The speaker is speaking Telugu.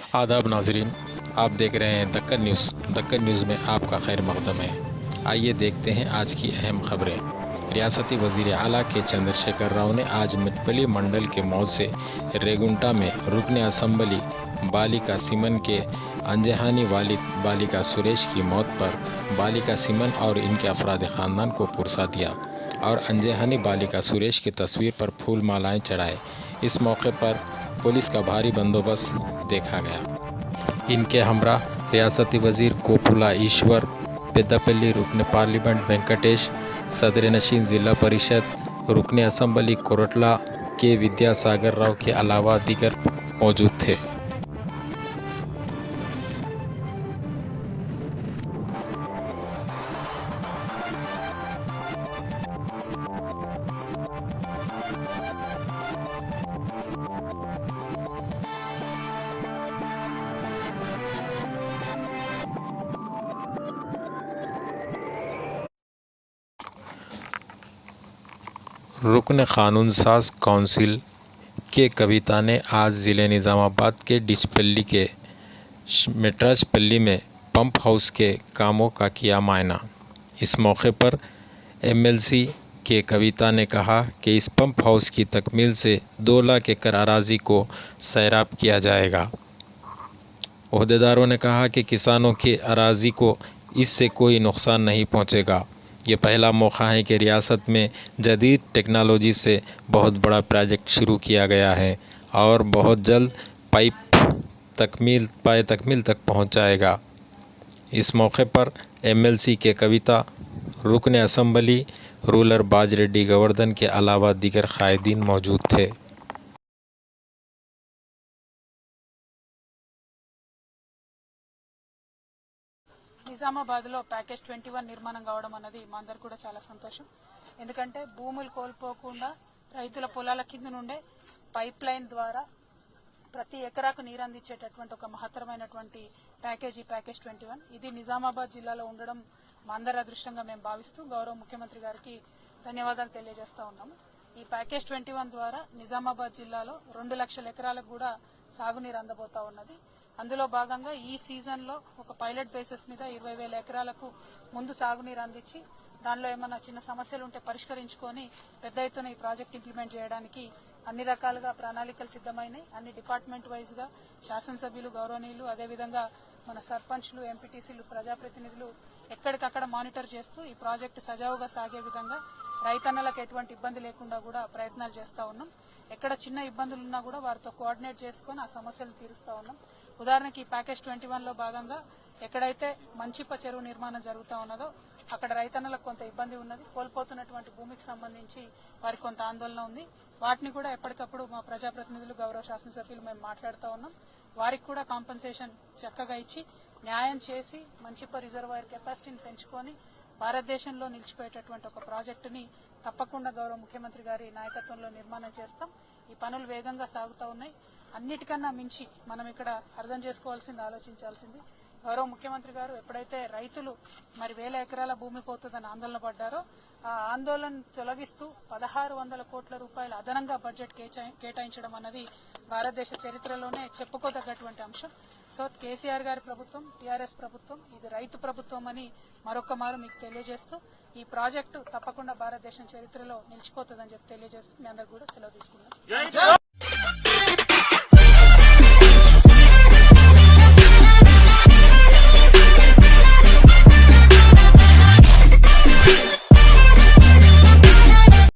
आदाब नाजरीन, आप देख रहे हैं दक्कन न्यूज़। दक्कन न्यूज़ में आपका खैर मकदम है। आइए देखते हैं आज की अहम खबरें। रियासती वज़ीर आला के चंद्रशेखर राव ने आज मिटपल्ली मंडल के मौत से रेगुंटा में रुकन असम्बली बालिका सिमन के अंजहानी वालिद बालिका सुरेश की मौत पर बालिका सिमन और इनके अफराद ख़ानदान को पुरसा दिया और अंजहानी बालिका सुरेश की तस्वीर पर फूल मालाएँ चढ़ाए। इस मौके पर पुलिस का भारी बंदोबस्त देखा गया। इनके हमरा रियासती वज़ीर कोपुला ईश्वर, पेद्दापल्ली रुकन पार्लियामेंट वेंकटेश, सदर नशीन ज़िला परिषद रुकन असम्बली कोरटला के विद्यासागर राव के अलावा दीगर मौजूद थे। रुकन क़ानून साज काउंसिल के कविता ने आज ज़िले निज़ामाबाद के डिचपल्ली के मेट्राजपल्ली में पंप हाउस के कामों का किया मायना। इस मौके पर एमएलसी के कविता ने कहा कि इस पंप हाउस की तकमील से 2 लाख एकड़ अराज़ी को सैराब किया जाएगा। ओहदेदारों ने कहा कि किसानों की अराज़ी को इससे कोई नुकसान नहीं पहुंचेगा। ये पहला मौका है कि रियासत में जदीद टेक्नोलॉजी से बहुत बड़ा प्रोजेक्ट शुरू किया गया है और बहुत जल्द तकमील तक पहुंच जाएगा। इस मौके पर एमएलसी के कविता, रुकन असम्बली रूलर बाजरेड्डी गोवर्धन के अलावा दीगर कायदीन मौजूद थे। నిజామాబాద్లో ప్యాకేజ్ 21 నిర్మాణం కావడం అన్నది మా అందరికి కూడా చాలా సంతోషం. ఎందుకంటే భూములు కోల్పోకుండా రైతుల పొలాల కింద నుండే పైప్ లైన్ ద్వారా ప్రతి ఎకరాకు నీరు అందించేటటువంటి ఒక మహత్తరమైనటువంటి ప్యాకేజ్ 21. ఇది నిజామాబాద్ జిల్లాలో ఉండడం మా అందరి అదృష్టంగా మేము భావిస్తూ గౌరవ ముఖ్యమంత్రి గారికి ధన్యవాదాలు తెలియజేస్తా ఉన్నాము. ఈ ప్యాకేజ్ 21 ద్వారా నిజామాబాద్ జిల్లాలో 2 లక్షల ఎకరాలకు కూడా సాగునీరు అందబోతా ఉన్నది. అందులో భాగంగా ఈ సీజన్లో ఒక పైలట్ బేసిస్ మీద 20,000 ఎకరాలకు ముందు సాగునీరు అందించి దానిలో ఏమైనా చిన్న సమస్యలు ఉంటే పరిష్కరించుకొని పెద్ద ఎత్తున ఈ ప్రాజెక్ట్ ఇంప్లిమెంట్ చేయడానికి అన్ని రకాలుగా ప్రణాళికలు సిద్ధమైనాయి. అన్ని డిపార్ట్మెంట్ వైజ్ గా శాసనసభ్యులు, గౌరవనీయులు, అదేవిధంగా మన సర్పంచ్లు, ఎంపీటీసీలు, ప్రజాప్రతినిధులు ఎక్కడికక్కడ మానిటర్ చేస్తూ ఈ ప్రాజెక్టు సజావుగా సాగే విధంగా రైతన్నలకు ఎటువంటి ఇబ్బంది లేకుండా కూడా ప్రయత్నాలు చేస్తా ఉన్నాం. ఎక్కడ చిన్న ఇబ్బందులు ఉన్నా కూడా వారితో కోఆర్డినేట్ చేసుకుని ఆ సమస్యలను తీరుస్తా ఉన్నాం. ఉదాహరణకి ఈ ప్యాకేజ్ 21లో భాగంగా ఎక్కడైతే మంచిప్ప చెరువు నిర్మాణం జరుగుతూ ఉన్నదో అక్కడ రైతన్నలకు కొంత ఇబ్బంది ఉన్నది. కోల్పోతున్నటువంటి భూమికి సంబంధించి వారికి కొంత ఆందోళన ఉంది. వాటిని కూడా ఎప్పటికప్పుడు మా ప్రజాప్రతినిధులు, గౌరవ శాసనసభ్యులు మేము మాట్లాడుతూ ఉన్నాం. వారికి కూడా కాంపెన్సేషన్ చక్కగా ఇచ్చి న్యాయం చేసి మంచిప్ప రిజర్వాయర్ కెపాసిటీని పెంచుకొని భారతదేశంలో నిలిచిపోయేటటువంటి ఒక ప్రాజెక్టుని తప్పకుండా గౌరవ ముఖ్యమంత్రి గారి నాయకత్వంలో నిర్మాణం చేస్తాం. ఈ పనులు వేగంగా సాగుతూ ఉన్నాయి. అన్నిటికన్నా మించి మనం ఇక్కడ అర్థం చేసుకోవాల్సింది, ఆలోచించాల్సింది, గౌరవ ముఖ్యమంత్రి గారు ఎప్పుడైతే రైతులు మరి 1000 ఎకరాల భూమి పోతుందని ఆందోళన పడ్డారో ఆ ఆందోళన తొలగిస్తూ 1600 కోట్ల రూపాయల అదనంగా బడ్జెట్ కేటాయించడం అన్నది భారతదేశ చరిత్రలోనే చెప్పుకోదగ్గటువంటి అంశం. సో కేసీఆర్ గారి ప్రభుత్వం, టీఆర్ఎస్ ప్రభుత్వం ఇది రైతు ప్రభుత్వం అని మరొక మారు మీకు తెలియజేస్తూ ఈ ప్రాజెక్టు తప్పకుండా భారతదేశం చరిత్రలో నిలిచిపోతుందని చెప్పి తెలియజేస్తూ మీ అందరు కూడా సెలవు తీసుకున్నాం.